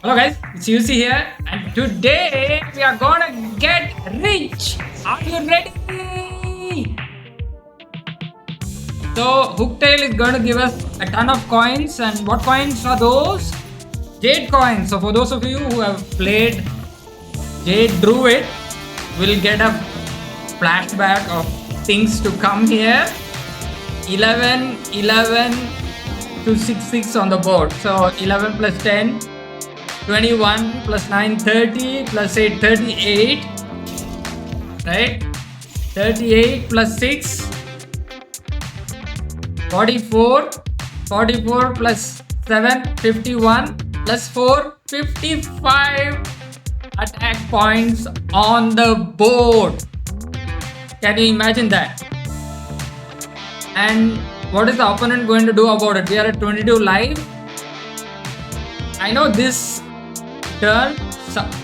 Hello guys, it's UC here, and today we are gonna get rich. Are you ready? So Hooktail is gonna give us a ton of coins, and what coins are those? Jade coins. So for those of you who have played Jade Druid, will get a flashback of things to come here. 11, 11 to 6 on the board. So 11 plus 10. 21 plus 9, 30 plus 8, 38, right? 38 plus 6, 44, 44 plus 7, 51 plus 4, 55 attack points on the board. Can you imagine that? And what is the opponent going to do about it? We are at 22 live. I know this turn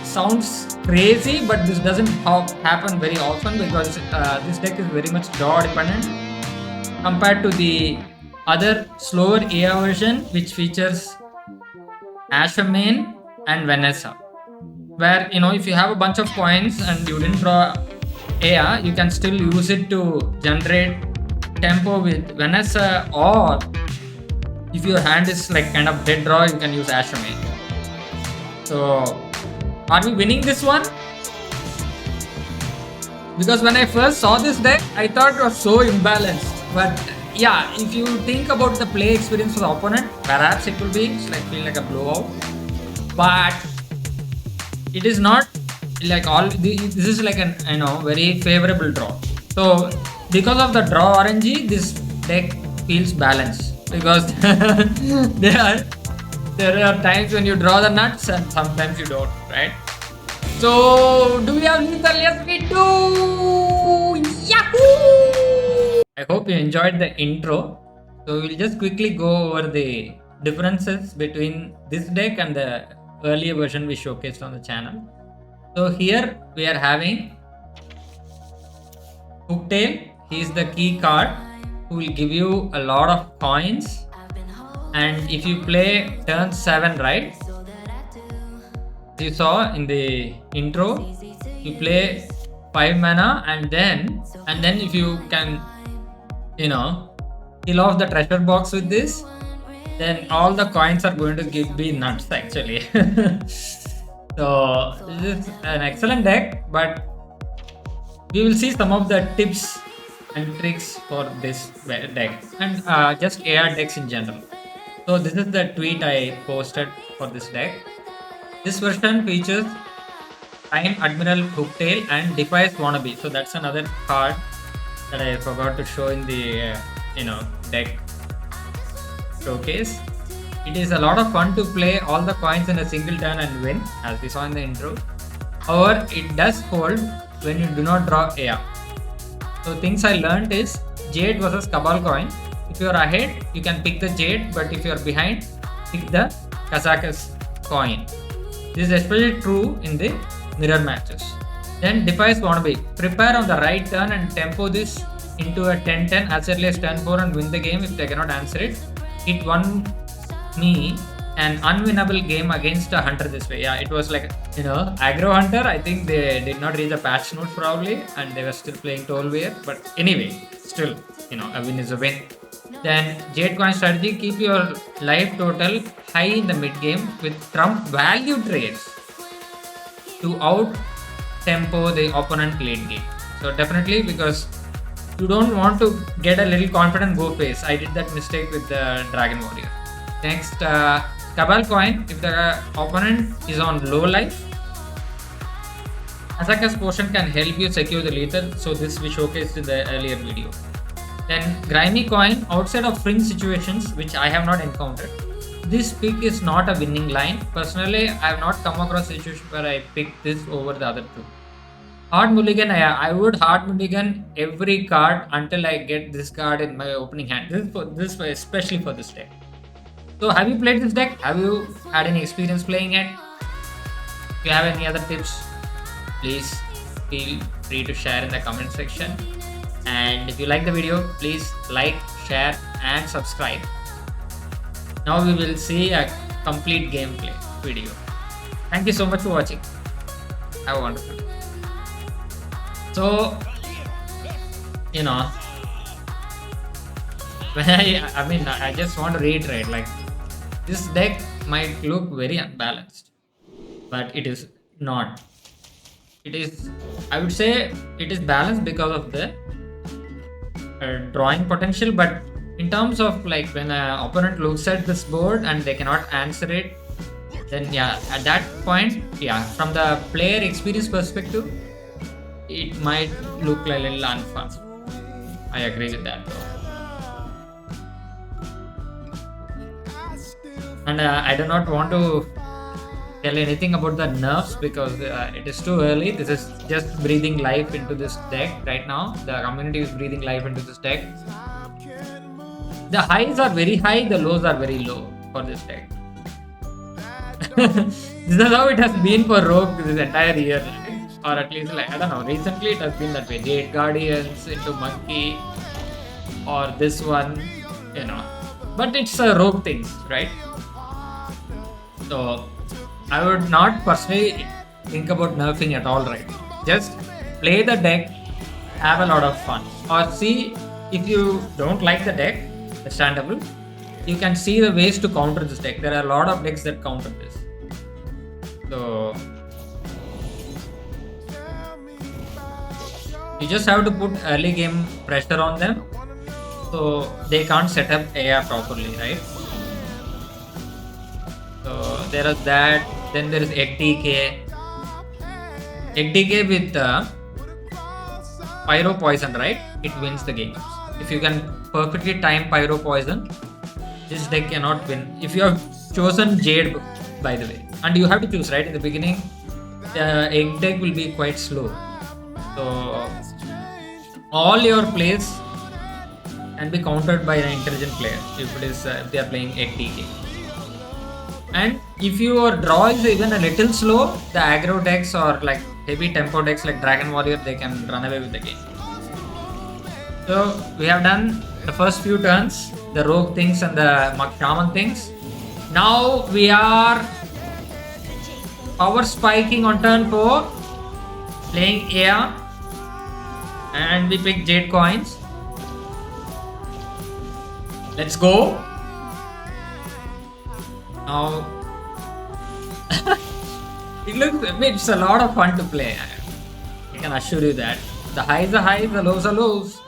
sounds crazy, but this doesn't happen very often because this deck is very much draw dependent compared to the other slower AI version, which features Shaman and Vanessa, where if you have a bunch of coins and you didn't draw AI, you can still use it to generate tempo with Vanessa, or if your hand is like kind of dead draw, you can use Shaman. So, are we winning this one? Because when I first saw this deck, I thought it was so imbalanced. But yeah, if you think about the play experience for the opponent, perhaps it will be feel like a blowout. But it is not like all. This is like an very favorable draw. So because of the draw RNG, this deck feels balanced because there are times when you draw the nuts and sometimes you don't, right? So, do we have lethal? Yes, we do! Yahoo! I hope you enjoyed the intro. So, we'll just quickly go over the differences between this deck and the earlier version we showcased on the channel. So, here we are having Hooktail. He is the key card who will give you a lot of coins. And if you play turn 7, right, you saw in the intro, you play 5 mana and then if you can kill off the treasure box with this, then all the coins are going to be nuts actually. So this is an excellent deck, but we will see some of the tips and tricks for this deck and just AR decks in general. So this is the tweet I posted for this deck. This version features Adm'ral Hooktail and Defias Wannabe. So that's another card that I forgot to show in the deck showcase. It is a lot of fun to play all the coins in a single turn and win, as we saw in the intro. However, it does fold when you do not draw AR. So things I learned is Jade versus Kabal Coin. If you are ahead, you can pick the Jade, but if you are behind, pick the Kazakus Coin. This is especially true in the mirror matches. Then Defias Wannabe. Prepare on the right turn and tempo this into a 10-10 as early as turn 4 and win the game if they cannot answer it. It won me an unwinnable game against a hunter this way. Yeah, it was like, aggro hunter. I think they did not read the patch note probably and they were still playing Tollwear. But anyway, still, a win is a win. Then Jade Coin Strategy, keep your life total high in the mid game with trump value trades to out tempo the opponent late game. So definitely, because you don't want to get a little confident go pace. I did that mistake with the Dragon Warrior. Next, Kabal Coin. If the opponent is on low life, Kazakus Potion can help you secure the lethal. So this we showcased in the earlier video. Then Grimy Coin, outside of fringe situations which I have not encountered, this pick is not a winning line. Personally, I have not come across a situation where I pick this over the other two. Hard mulligan, I would hard mulligan every card until I get this card in my opening hand. This is especially for this deck. So have you played this deck? Have you had any experience playing it? If you have any other tips, please feel free to share in the comment section. And if you like the video, please like, share and subscribe. Now we will see a complete gameplay video. Thank you so much for watching. Have a wonderful day. So, you know, when I just want to reiterate, like, this deck might look very unbalanced, but it is not. It is, I would say, it is balanced because of the drawing potential, but in terms of like when an opponent looks at this board and they cannot answer it, then yeah, at that point, yeah, from the player experience perspective, it might look like a little unfun. I agree with that though. And I do not want to tell anything about the nerfs because it is too early. This is just breathing life into this deck right now. The community is breathing life into this deck. The highs are very high, the lows are very low for this deck. This is how it has been for Rogue this entire year, right? Or at least, like, I don't know, recently it has been that way. Jade Guardians into Monkey, or this one, you know. But it's Rogue things, right? So I would not personally think about nerfing at all right now. Just play the deck, have a lot of fun. Or see, if you don't like the deck, understandable, you can see the ways to counter this deck. There are a lot of decks that counter this. So you just have to put early game pressure on them so they can't set up AR properly, right? So there is that. Then there is Egg DK. Egg DK with Pyro Poison, right? It wins the game. If you can perfectly time Pyro Poison, this deck cannot win. If you have chosen Jade, by the way, and you have to choose, right? In the beginning, the Egg deck will be quite slow. So all your plays can be countered by an intelligent player if it is if they are playing Egg DK. And if your draw is even a little slow, the aggro decks or like heavy tempo decks like Dragon Warrior, they can run away with the game. So we have done the first few turns, the Rogue things and the Mug Shaman things. Now we are power spiking on turn 4, playing Air, and we pick Jade Coins. Let's go. Now it's a lot of fun to play. I can assure you that. The highs are highs, the lows are lows.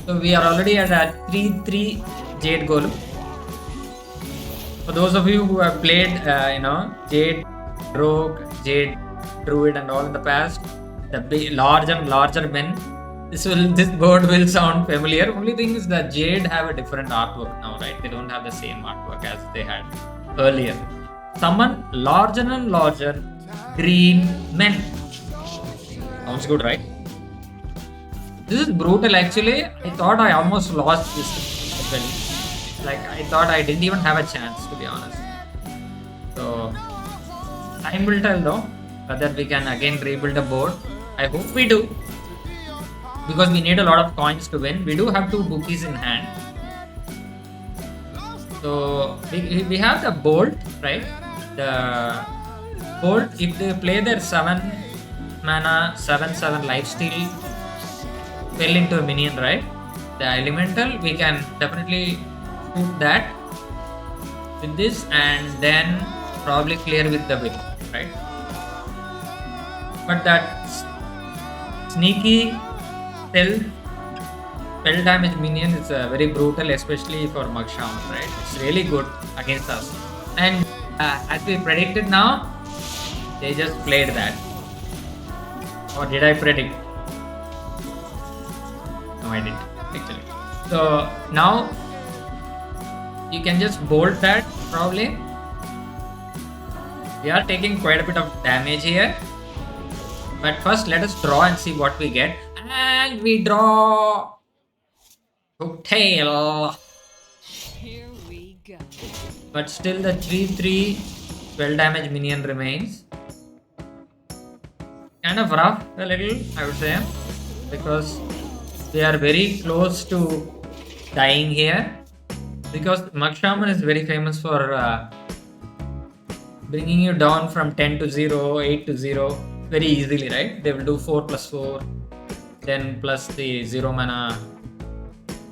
So we are already at a 3-3 Jade Golem. For those of you who have played, Jade Rogue, Jade Druid and all in the past, the large and larger men, this board will sound familiar. Only thing is that Jade have a different artwork now, right? They don't have the same artwork as they had earlier. Summon larger and larger green men. Sounds good, right? This is brutal actually. I thought I almost lost this well. Like, I thought I didn't even have a chance, to be honest. So time will tell though whether we can again rebuild a board. I hope we do, because we need a lot of coins to win. We do have 2 bookies in hand. So we have the Bolt, right? The Bolt, if they play their 7 mana 7/7 lifesteal fell into a minion, right? The Elemental, we can definitely shoot that with this and then probably clear with the whip, right? But that sneaky spell damage minion is very brutal, especially for Mug Shaman, right? It's really good against us. And as we predicted now, they just played that. Or did I predict? No, I didn't actually. So now you can just bolt that probably. We are taking quite a bit of damage here. But first let us draw and see what we get. And we draw Hooktail. Here we go. But still the 3/3 12 damage minion remains. Kind of rough a little, I would say, because they are very close to dying here. Because Mug Shaman is very famous for bringing you down from 10 to 0, 8 to 0 very easily, right? They will do 4 plus 4, then plus the 0 mana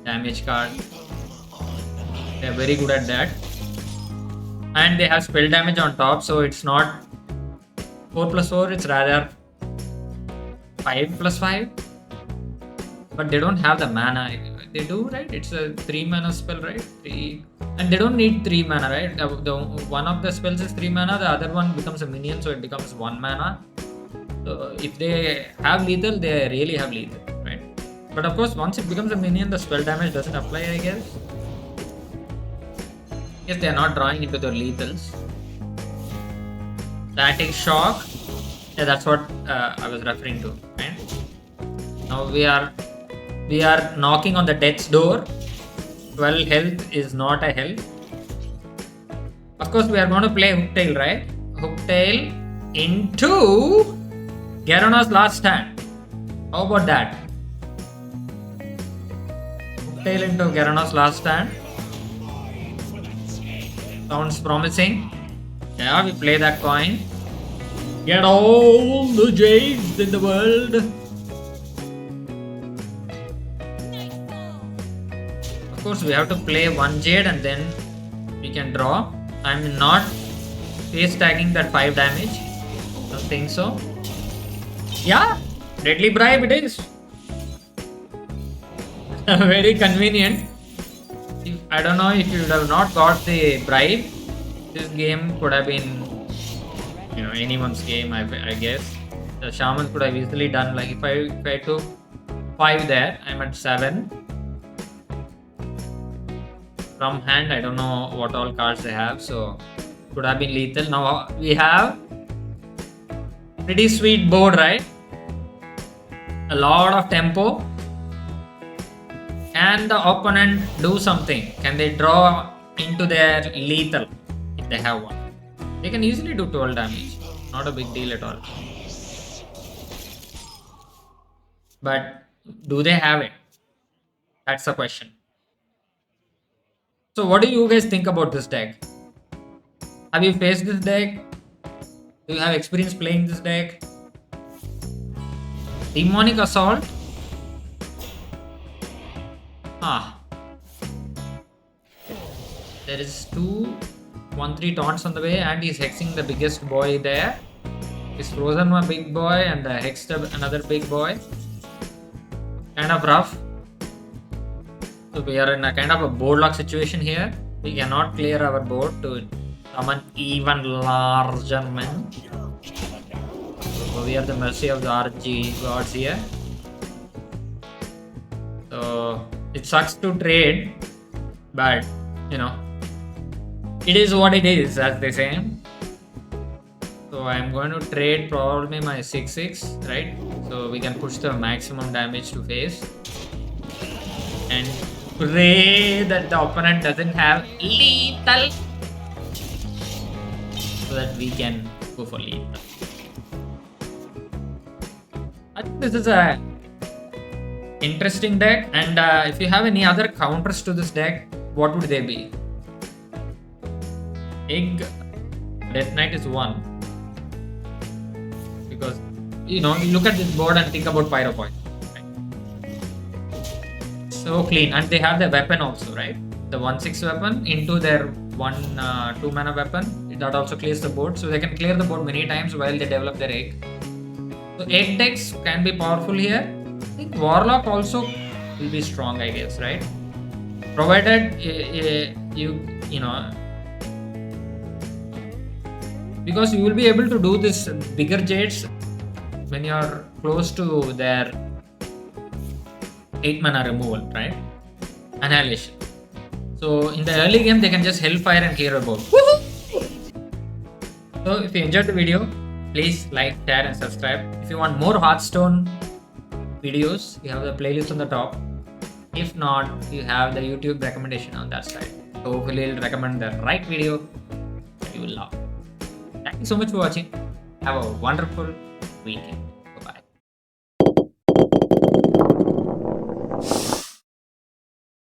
damage card. They are very good at that. And they have spell damage on top, so it's not 4 plus 4, it's rather 5 plus 5. But they don't have the mana. They do, right? It's a 3 mana spell, right? 3. And they don't need 3 mana, right? One of the spells is 3 mana, the other one becomes a minion, so it becomes 1 mana. So if they have lethal, they really have lethal, right? But of course, once it becomes a minion, the spell damage doesn't apply, I guess. Yes, they are not drawing into their lethals. Static shock. Yeah, that's what I was referring to, right? Now we are knocking on the death's door. 12 health is not a health. Of course, we are going to play Hooktail, right? Hooktail into Garrona's last stand. How about that? Hooktail into Garrona's last stand. Sounds promising. Yeah, we play that coin. Get all the jades in the world. Of course, we have to play one jade and then we can draw. I'm not face tagging that 5 damage. Don't think so. Yeah, deadly bribe it is. Very convenient. I don't know if you would have not got the bribe, this game could have been, anyone's game, I guess. The shaman could have easily done, like if I took 5 there, I'm at 7. From hand, I don't know what all cards they have, so could have been lethal. Now we have pretty sweet board, right? A lot of tempo. Can the opponent do something? Can they draw into their lethal if they have one? They can easily do 12 damage. Not a big deal at all. But do they have it? That's the question. So what do you guys think about this deck? Have you faced this deck? Do you have experience playing this deck? Demonic Assault? There is 2/1/3 taunts on the way and he's hexing the biggest boy there. He's frozen one big boy and hexed another big boy. Kind of rough. So we are in a kind of a board lock situation here. We cannot clear our board to summon even larger men. So we are the mercy of the RG gods here. So it sucks to trade, but it is what it is, as they say. So I'm going to trade probably my 6/6, right? So we can push the maximum damage to face and pray that the opponent doesn't have lethal, so that we can go for lethal. I think this is a interesting deck, and if you have any other counters to this deck, what would they be? Egg Death Knight is 1, because you look at this board and think about Pyro Point. So clean, and they have the weapon also, right? The 1/6 weapon into their 1/2 mana weapon. That also clears the board, so they can clear the board many times while they develop their egg. So egg decks can be powerful here. I think Warlock also will be strong, I guess, right? Provided because you will be able to do this bigger jades when you are close to their 8 mana removal, right? Annihilation. So in the early game, they can just Hellfire and clear a board. So if you enjoyed the video, please like, share and subscribe. If you want more Hearthstone videos, you have the playlist on the top. If not, you have the YouTube recommendation on that side. So hopefully it'll recommend the right video that you will love. Thank you so much for watching. Have a wonderful weekend.